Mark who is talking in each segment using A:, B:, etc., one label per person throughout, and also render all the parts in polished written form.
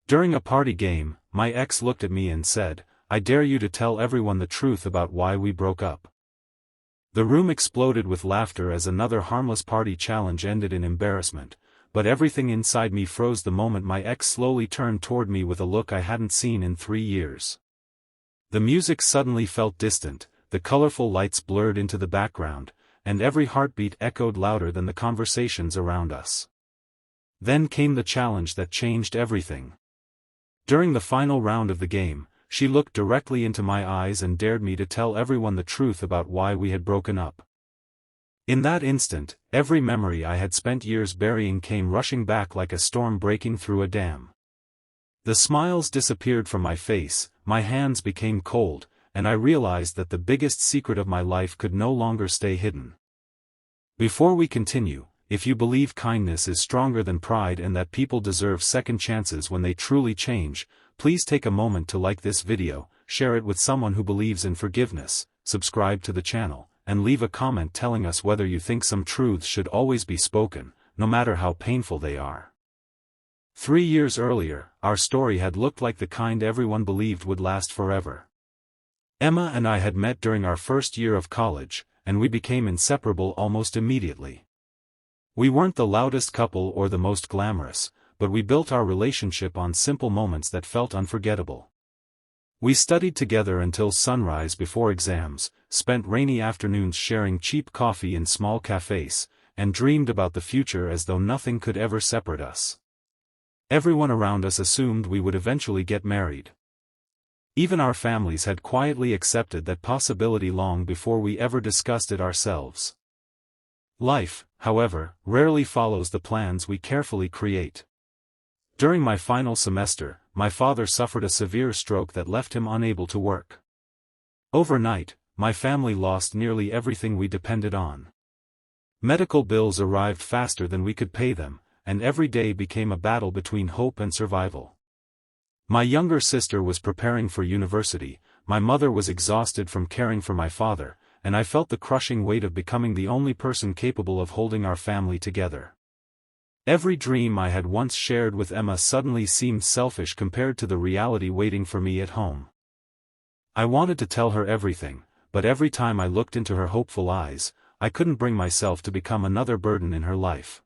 A: During a party game, my ex looked at me and said, "I dare you to tell everyone the truth about why we broke up." The room exploded with laughter as another harmless party challenge ended in embarrassment, but everything inside me froze the moment my ex slowly turned toward me with a look I hadn't seen in 3 years. The music suddenly felt distant, the colorful lights blurred into the background, and every heartbeat echoed louder than the conversations around us. Then came the challenge that changed everything. During the final round of the game, she looked directly into my eyes and dared me to tell everyone the truth about why we had broken up. In that instant, every memory I had spent years burying came rushing back like a storm breaking through a dam. The smiles disappeared from my face, my hands became cold, and I realized that the biggest secret of my life could no longer stay hidden. Before we continue, if you believe kindness is stronger than pride and that people deserve second chances when they truly change, please take a moment to like this video, share it with someone who believes in forgiveness, subscribe to the channel, and leave a comment telling us whether you think some truths should always be spoken, no matter how painful they are. 3 years earlier, our story had looked like the kind everyone believed would last forever. Emma and I had met during our first year of college, and we became inseparable almost immediately. We weren't the loudest couple or the most glamorous, but we built our relationship on simple moments that felt unforgettable. We studied together until sunrise before exams, spent rainy afternoons sharing cheap coffee in small cafes, and dreamed about the future as though nothing could ever separate us. Everyone around us assumed we would eventually get married. Even our families had quietly accepted that possibility long before we ever discussed it ourselves. Life, however, rarely follows the plans we carefully create. During my final semester, my father suffered a severe stroke that left him unable to work. Overnight, my family lost nearly everything we depended on. Medical bills arrived faster than we could pay them, and every day became a battle between hope and survival. My younger sister was preparing for university, my mother was exhausted from caring for my father, and I felt the crushing weight of becoming the only person capable of holding our family together. Every dream I had once shared with Emma suddenly seemed selfish compared to the reality waiting for me at home. I wanted to tell her everything, but every time I looked into her hopeful eyes, I couldn't bring myself to become another burden in her life.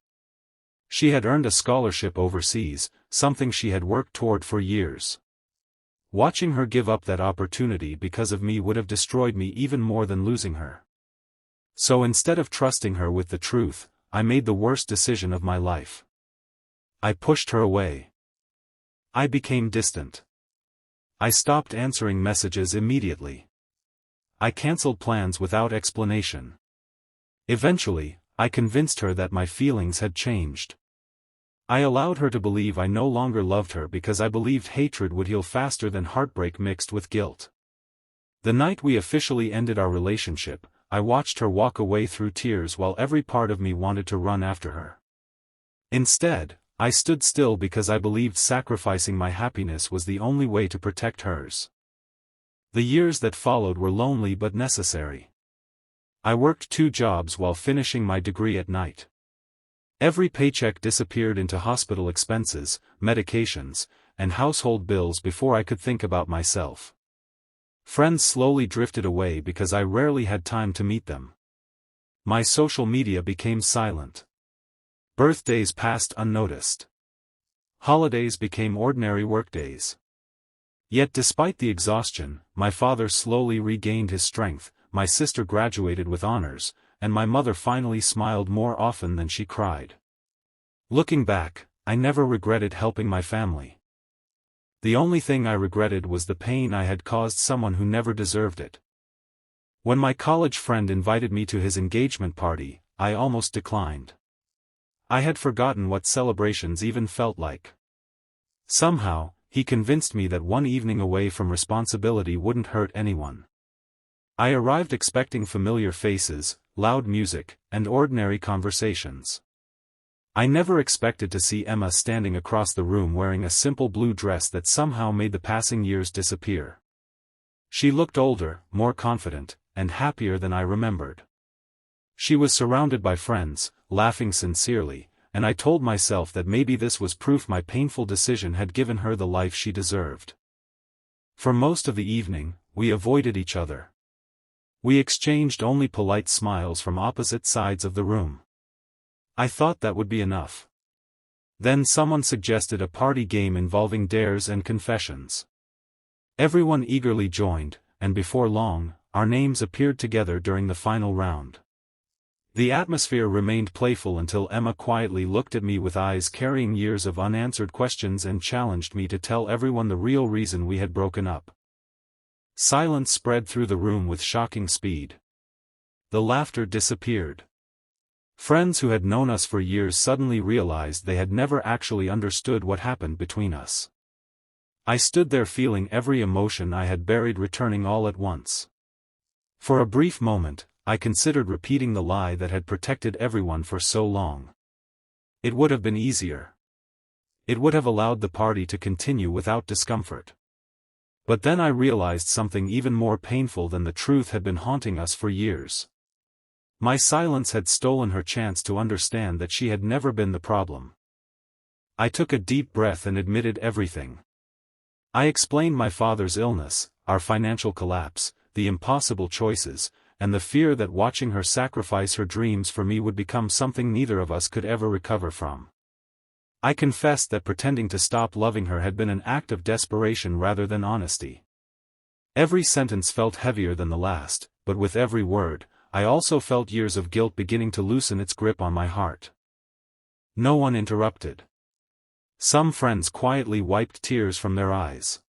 A: She had earned a scholarship overseas, something she had worked toward for years. Watching her give up that opportunity because of me would have destroyed me even more than losing her. So instead of trusting her with the truth, I made the worst decision of my life. I pushed her away. I became distant. I stopped answering messages immediately. I canceled plans without explanation. Eventually, I convinced her that my feelings had changed. I allowed her to believe I no longer loved her because I believed hatred would heal faster than heartbreak mixed with guilt. The night we officially ended our relationship, I watched her walk away through tears while every part of me wanted to run after her. Instead, I stood still because I believed sacrificing my happiness was the only way to protect hers. The years that followed were lonely but necessary. I worked 2 jobs while finishing my degree at night. Every paycheck disappeared into hospital expenses, medications, and household bills before I could think about myself. Friends slowly drifted away because I rarely had time to meet them. My social media became silent. Birthdays passed unnoticed. Holidays became ordinary workdays. Yet despite the exhaustion, my father slowly regained his strength, my sister graduated with honors, and my mother finally smiled more often than she cried. Looking back, I never regretted helping my family. The only thing I regretted was the pain I had caused someone who never deserved it. When my college friend invited me to his engagement party, I almost declined. I had forgotten what celebrations even felt like. Somehow, he convinced me that one evening away from responsibility wouldn't hurt anyone. I arrived expecting familiar faces, loud music, and ordinary conversations. I never expected to see Emma standing across the room wearing a simple blue dress that somehow made the passing years disappear. She looked older, more confident, and happier than I remembered. She was surrounded by friends, laughing sincerely, and I told myself that maybe this was proof my painful decision had given her the life she deserved. For most of the evening, we avoided each other. We exchanged only polite smiles from opposite sides of the room. I thought that would be enough. Then someone suggested a party game involving dares and confessions. Everyone eagerly joined, and before long, our names appeared together during the final round. The atmosphere remained playful until Emma quietly looked at me with eyes carrying years of unanswered questions and challenged me to tell everyone the real reason we had broken up. Silence spread through the room with shocking speed. The laughter disappeared. Friends who had known us for years suddenly realized they had never actually understood what happened between us. I stood there feeling every emotion I had buried returning all at once. For a brief moment, I considered repeating the lie that had protected everyone for so long. It would have been easier. It would have allowed the party to continue without discomfort. But then I realized something even more painful than the truth had been haunting us for years. My silence had stolen her chance to understand that she had never been the problem. I took a deep breath and admitted everything. I explained my father's illness, our financial collapse, the impossible choices, and the fear that watching her sacrifice her dreams for me would become something neither of us could ever recover from. I confessed that pretending to stop loving her had been an act of desperation rather than honesty. Every sentence felt heavier than the last, but with every word, I also felt years of guilt beginning to loosen its grip on my heart. No one interrupted. Some friends quietly wiped tears from their eyes.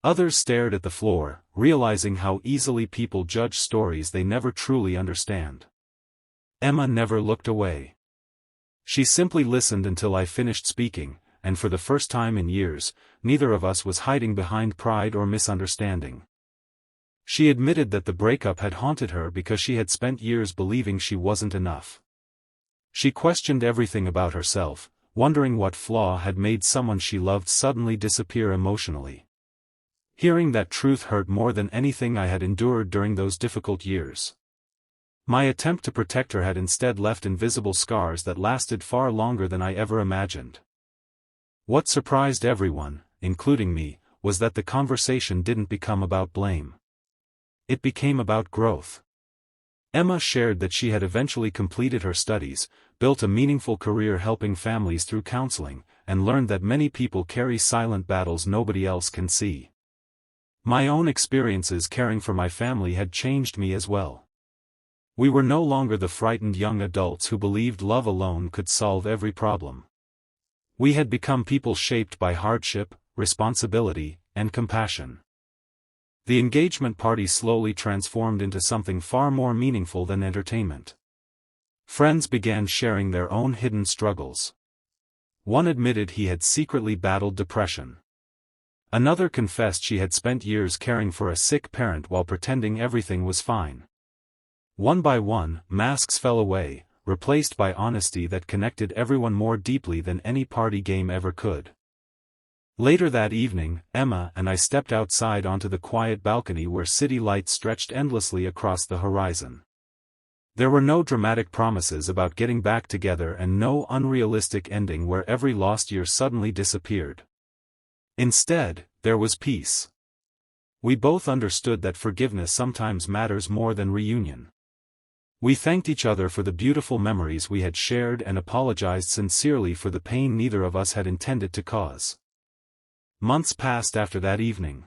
A: Others stared at the floor, realizing how easily people judge stories they never truly understand. Emma never looked away. She simply listened until I finished speaking, and for the first time in years, neither of us was hiding behind pride or misunderstanding. She admitted that the breakup had haunted her because she had spent years believing she wasn't enough. She questioned everything about herself, wondering what flaw had made someone she loved suddenly disappear emotionally. Hearing that truth hurt more than anything I had endured during those difficult years. My attempt to protect her had instead left invisible scars that lasted far longer than I ever imagined. What surprised everyone, including me, was that the conversation didn't become about blame. It became about growth. Emma shared that she had eventually completed her studies, built a meaningful career helping families through counseling, and learned that many people carry silent battles nobody else can see. My own experiences caring for my family had changed me as well. We were no longer the frightened young adults who believed love alone could solve every problem. We had become people shaped by hardship, responsibility, and compassion. The engagement party slowly transformed into something far more meaningful than entertainment. Friends began sharing their own hidden struggles. One admitted he had secretly battled depression. Another confessed she had spent years caring for a sick parent while pretending everything was fine. One by one, masks fell away, replaced by honesty that connected everyone more deeply than any party game ever could. Later that evening, Emma and I stepped outside onto the quiet balcony where city lights stretched endlessly across the horizon. There were no dramatic promises about getting back together and no unrealistic ending where every lost year suddenly disappeared. Instead, there was peace. We both understood that forgiveness sometimes matters more than reunion. We thanked each other for the beautiful memories we had shared and apologized sincerely for the pain neither of us had intended to cause. Months passed after that evening.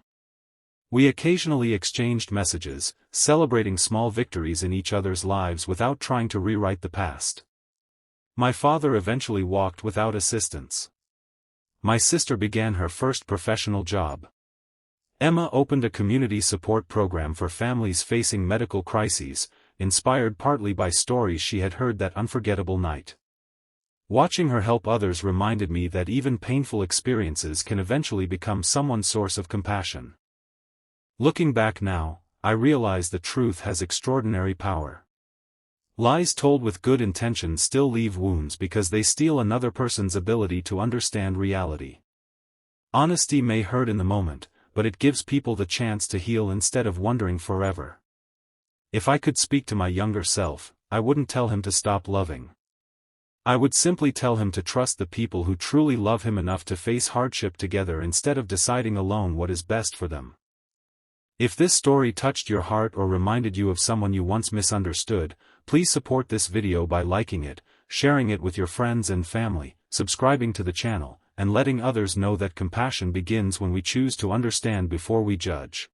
A: We occasionally exchanged messages, celebrating small victories in each other's lives without trying to rewrite the past. My father eventually walked without assistance. My sister began her first professional job. Emma opened a community support program for families facing medical crises, inspired partly by stories she had heard that unforgettable night. Watching her help others reminded me that even painful experiences can eventually become someone's source of compassion. Looking back now, I realize the truth has extraordinary power. Lies told with good intention still leave wounds because they steal another person's ability to understand reality. Honesty may hurt in the moment, but it gives people the chance to heal instead of wondering forever. If I could speak to my younger self, I wouldn't tell him to stop loving. I would simply tell him to trust the people who truly love him enough to face hardship together instead of deciding alone what is best for them. If this story touched your heart or reminded you of someone you once misunderstood, please support this video by liking it, sharing it with your friends and family, subscribing to the channel, and letting others know that compassion begins when we choose to understand before we judge.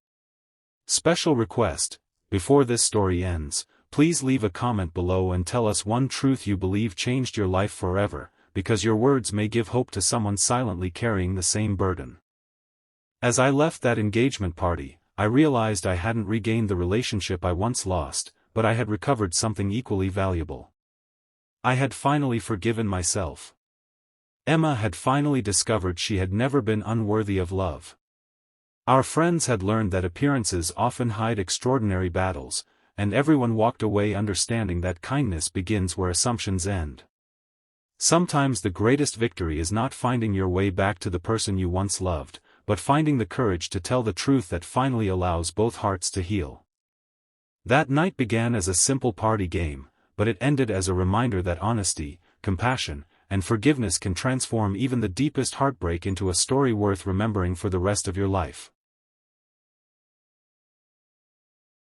A: Special request: before this story ends, please leave a comment below and tell us one truth you believe changed your life forever, because your words may give hope to someone silently carrying the same burden. As I left that engagement party, I realized I hadn't regained the relationship I once lost, but I had recovered something equally valuable. I had finally forgiven myself. Emma had finally discovered she had never been unworthy of love. Our friends had learned that appearances often hide extraordinary battles, and everyone walked away understanding that kindness begins where assumptions end. Sometimes the greatest victory is not finding your way back to the person you once loved, but finding the courage to tell the truth that finally allows both hearts to heal. That night began as a simple party game, but it ended as a reminder that honesty, compassion, and forgiveness can transform even the deepest heartbreak into a story worth remembering for the rest of your life.